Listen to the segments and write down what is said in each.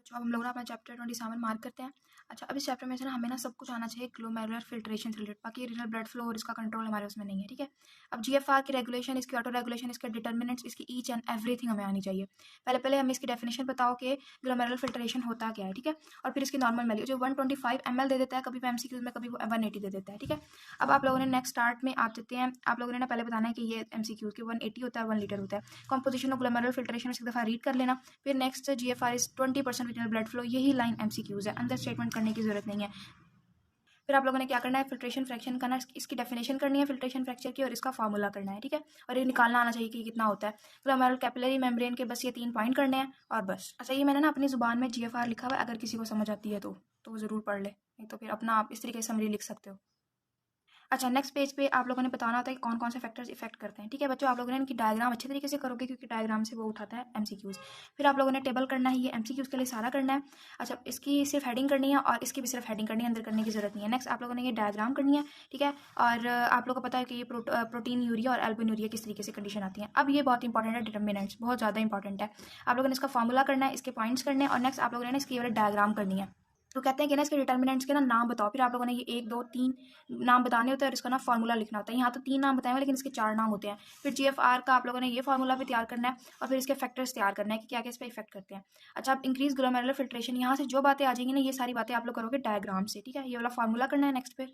बच्चों अब हम लोग ना अपना चैप्टर 27 मार्क करते हैं। अच्छा, अब इस चैप्टर में से ना हमें ना सब कुछ आना चाहिए ग्लोमेरुलर फिल्ट्रेशन से रिलेटेड, बाकी रीनल ब्लड फ्लो और इसका कंट्रोल हमारे उसमें नहीं है, ठीक है। अब जीएफआर की रेगुलेशन, इसकी ऑटो रेगुलेशन, इसके डिटर्मिनेंट्स, इसकी ईच एंड एवरीथिंग हमें आनी चाहिए। पहले पहले हमें इसकी डेफिनेशन बताओ कि ग्लोमेरुलर फिल्ट्रेशन होता क्या है, ठीक है। और फिर इसकी नॉर्मल वैल्यू जो 125 ml दे देता है, कभी एमसीक्यूज में कभी 180 दे देता है, ठीक है। अब आप लोगों ने नेक्स्ट स्टार्ट में आप देते हैं, आप लोगों ने ना पहले बताना है कि ये एमसीक्यूज के 180 होता है, 1 लीटर होता है। कॉम्पोजिशन ऑफ ग्लोमेरुलर फिल्ट्रेशन एक दफ़ा रीड कर लेना। फिर next GFR is 20% renal blood flow, यही लाइन एमसीक्यूज है, अंदर स्टेटमेंट करने की जरूरत नहीं है। फिर आप लोगों ने क्या करना है, फिल्ट्रेशन फ्रैक्शन करना है, इसकी डेफिनेशन करनी है फिल्ट्रेशन फ्रैक्चर की, और इसका फार्मूला करना है, ठीक है। और ये निकालना आना चाहिए कि कितना होता है ग्लोमेरुलर कैपिलरी मेम्ब्रेन के। बस ये 3 पॉइंट करने हैं और बस। अच्छा, ये मैंने ना अपनी जुबान में जीएफआर लिखा हुआ है, अगर किसी को समझ आती है तो ज़रूर पढ़ ले, नहीं तो फिर अपना आप इस तरीके से समरी लिख सकते हो। अच्छा, नेक्स्ट पेज पे आप लोगों ने बताना होता है कि कौन कौन से फैक्टर्स इफेक्ट करते हैं, ठीक है बच्चों। आप लोगों ने इनकी डायग्राम अच्छे तरीके से करोगे, क्योंकि डायग्राम से वो उठाता है एमसीक्यूज। फिर आप लोगों ने टेबल करना है, ये एमसीक्यूज के लिए सारा करना है। अच्छा, इसकी सिर्फ हेडिंग करनी है और इसकी भी सिर्फ हेडिंग करनी है, अंदर करने की जरूरत नहीं है। नेक्स्ट आप लोगों ने ये डायग्राम करनी है, ठीक है। और आप लोगों को पता है कि ये प्रोटीन यूरिया और एल्बुमिन किस तरीके से कंडीशन आती है। अब ये बहुत इंपॉर्टेंट है, डिटर्मिनेंट्स बहुत ज़्यादा इंपॉर्टेंट है। आप लोगों ने इसका फॉर्मूला करना है, इसके पॉइंट्स करने हैं, और नेक्स्ट आप लोगों ने इसकी वाली डायग्राम करनी है। तो कहते हैं कि ना इसके डिटर्मिनेंट्स के ना नाम बताओ। फिर आप लोगों ने ये 1 2 3 नाम बताने होते हैं और इसका ना फॉर्मूला लिखना होता है। यहाँ तो 3 नाम बताए हुए, लेकिन इसके 4 नाम होते हैं। फिर जीएफआर का आप लोगों ने ये फॉर्मूला भी तैयार करना है, और फिर इसके फैक्टर्स तैयार करना है कि क्या क्या इस पर इफेक्ट करते हैं। अच्छा, अब इंक्रीज ग्लोमेरुलर फिल्ट्रेशन, यहाँ से जो बातें आ जाएंगी ना, ये सारी बातें आप लोग करोगे डायग्राम से, ठीक है। ये वाला फॉर्मूला करना है नेक्स्ट पे।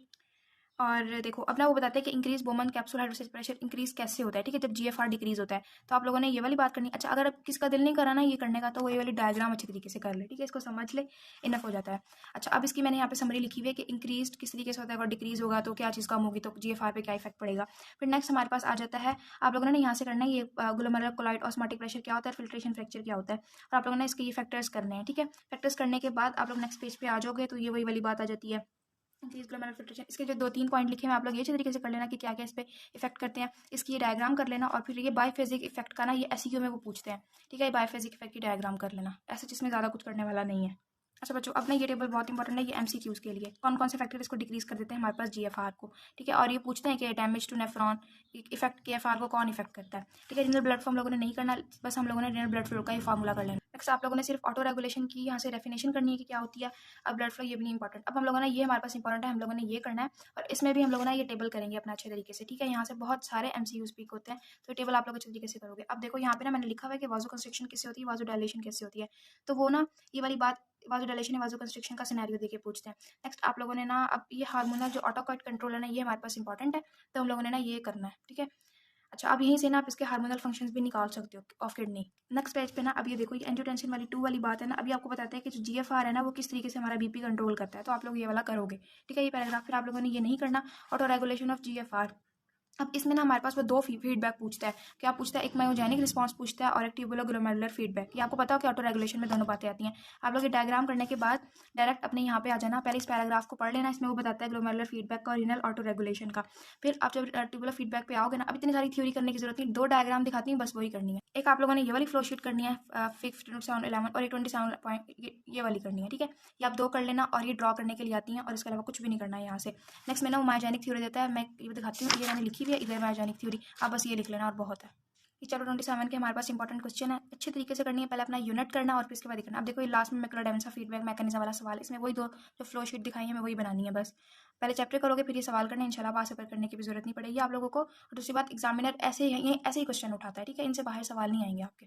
और देखो अपना वो बताते हैं कि increase Bowman capsule hydrostatic pressure increase कैसे होता है, ठीक है, जब जीएफआर डिक्रीज होता है। तो आप लोगों ने ये वाली बात करनी है। अच्छा, अगर किसका दिल नहीं करा ना ये करने का, तो वो ये वाली डायग्राम अच्छी तरीके से कर ले, ठीक है, इसको समझ ले, इनफ हो जाता है। अच्छा, अब इसकी मैंने यहाँ पे समरी लिखी हुई है कि इंक्रीज किस तरीके से होता है, अगर डिक्रीज होगा तो क्या चीज़ कम होगी, तो जीएफआर पे क्या इफेक्ट पड़ेगा। फिर नेक्स्ट हमारे पास आ जाता है, आप लोगों ने यहाँ से करना है ये ग्लोमेरुलर कोलाइड ऑस्मोटिक प्रेशर क्या होता है, फिल्ट्रेशन फ्रैक्चर क्या होता है, और आप लोगों ने इसके ये फैक्टर्स करने हैं, ठीक है। फैक्टर्स करने के बाद आप लोग नेक्स्ट पेज पे आ जाओगे, तो ये वही वाली बात आ जाती है इंक्रीज ग्लोमेरुलर फिल्ट्रेशन। इसके जो 2 3 पॉइंट लिखे हैं आप लोग ये अच्छे तरीके से कर लेना कि क्या क्या इस पे इफेक्ट करते हैं, इसकी ये डायग्राम कर लेना। और फिर ये बायोफिजिक इफेक्ट का ना ये एसईक्यू में वो पूछते हैं, ठीक है। ये बायोफिजिक इफेक्ट की डायग्राम कर लेना, ऐसे जिसमें ज़्यादा कुछ करने वाला नहीं है। अच्छा बच्चों, अब ना ये टेबल बहुत इंपॉर्टेंट है, ये एमसीक्यूज के लिए कौन कौन से फैक्टर इसको डिक्रीज कर देते हैं हमारे पास जीएफआर को, ठीक है। और ये पूछते हैं कि डैमेज टू नेफ्रॉन इफेक्ट केएफआर को कौन इफेक्ट करता है, ठीक है। रिनल ब्लड फ्लो हम लोगों ने नहीं करना, बस हम लोगों ने रिनल ब्लड फ्लो का ही फॉर्मूला कर लेना। नेक्स्ट आप लोगों ने सिर्फ ऑटो रेगुलेशन की यहाँ से डेफिनेशन करनी है कि क्या होती है। अब ब्लड फ्लो ये भी नहीं इंपॉर्टेंट, अब हम लोगों ने ये हमारे पास इंपॉर्टेंट है, हम लोगों ने ये करना है। और इसमें भी हम लोगों ने ये टेबल करेंगे अपना अच्छे तरीके से, ठीक है। यहाँ से बहुत सारे एमसीक्यूज पिक होते हैं, तो टेबल आप लोग अच्छे तरीके से करोगे। अब देखो यहाँ पे ना मैंने लिखा हुआ है कि वाजो कंस्ट्रिक्शन कैसे होती है, वाजो डायलेशन कैसे होती है। तो वो ना ये वाली बात वाजो डायलेशन वाजो कंस्ट्रिक्शन का सिनेरियो देके पूछते हैं। नेक्स्ट आप लोगों ने ना अब ये हार्मोनल जो ऑटोकॉइट कंट्रोल है ना, ये हमारे पास इंपॉर्टेंट है, तो हम लोगों ने ना ये करना है, ठीक है। अच्छा, अब यहीं से ना आप इसके हार्मोनल फंक्शंस भी निकाल सकते हो ऑफ किडनी। नेक्स्ट पेज पे ना अब ये देखो, ये एंजियोटेंसिन वाली 2 वाली बात है ना, अभी आपको बताते हैं कि जो जीएफआर है ना वो किस तरीके से हमारा बीपी कंट्रोल करता है, तो आप लोग ये वाला करोगे, ठीक है। ये पैराग्राफ फिर आप लोगों ने ये नहीं करना, ऑटो रेगुलेशन ऑफ जीएफआर। अब इसमें ना हमारे पास वो 2 फीडबैक पूछता है, क्या पूछता है, एक मायोजेनिक रिस्पांस पूछता है और एक ट्यूबुलोग्लोमेरुलर फीडबैक। ये आपको पता हो कि ऑटो रेगुलेशन में दोनों बातें आती हैं। आप लोग ये डायग्राम करने के बाद डायरेक्ट अपने यहाँ पे आ जाना, पहले इस पैराग्राफ को पढ़ लेना, इसमें वो बताता है ग्लोमेरुलर फीडबैक का और रीनल ऑटो रेगुलेशन का। फिर आप जब ट्यूबुलर फीडबैक पे आओगे ना, अब इतनी सारी थ्योरी करने की जरूरत नहीं, 2 डायग्राम दिखाती हूँ बस, वही करनी है। एक आप लोगों ने ये वाली फ्लो शीट करनी है 5711 और 27 पॉइंट ये वाली करनी है, ठीक है। ये आप 2 कर लेना, और ये ड्रॉ करने के लिए आती हैं, और इसके अलावा कुछ भी नहीं करना है यहाँ से। नेक्स्ट में ना वो मायोजेनिक थ्योरी देता है, मैं ये दिखाती हूँ, ये मैंने लिखी हुई है इधर मायोजेनिक थ्योरी, आप बस ये लिख लेना और बहुत है। कि चलो 27 के हमारे पास इंपॉर्टेंट क्वेश्चन है, अच्छे तरीके से करनी है, पहले अपना यूनिट करना और फिर इसके बाद करना। अब देखो ये लास्ट में मैक्रोडेंसा फीडबैक मैकेनिज्म वाला सवाल, इसमें वही 2 जो फ्लो शीट दिखाई है मैं वही बनानी है बस। पहले चैप्टर करोगे फिर ये सवाल करना, इंशाल्लाह पास पेपर करने की भी जरूरत नहीं पड़ेगी आप लोगों को। और दूसरी बात, एग्जामिनर ऐसे ही क्वेश्चन उठाता है, ठीक है, इनसे बाहर सवाल नहीं आएंगे आपके।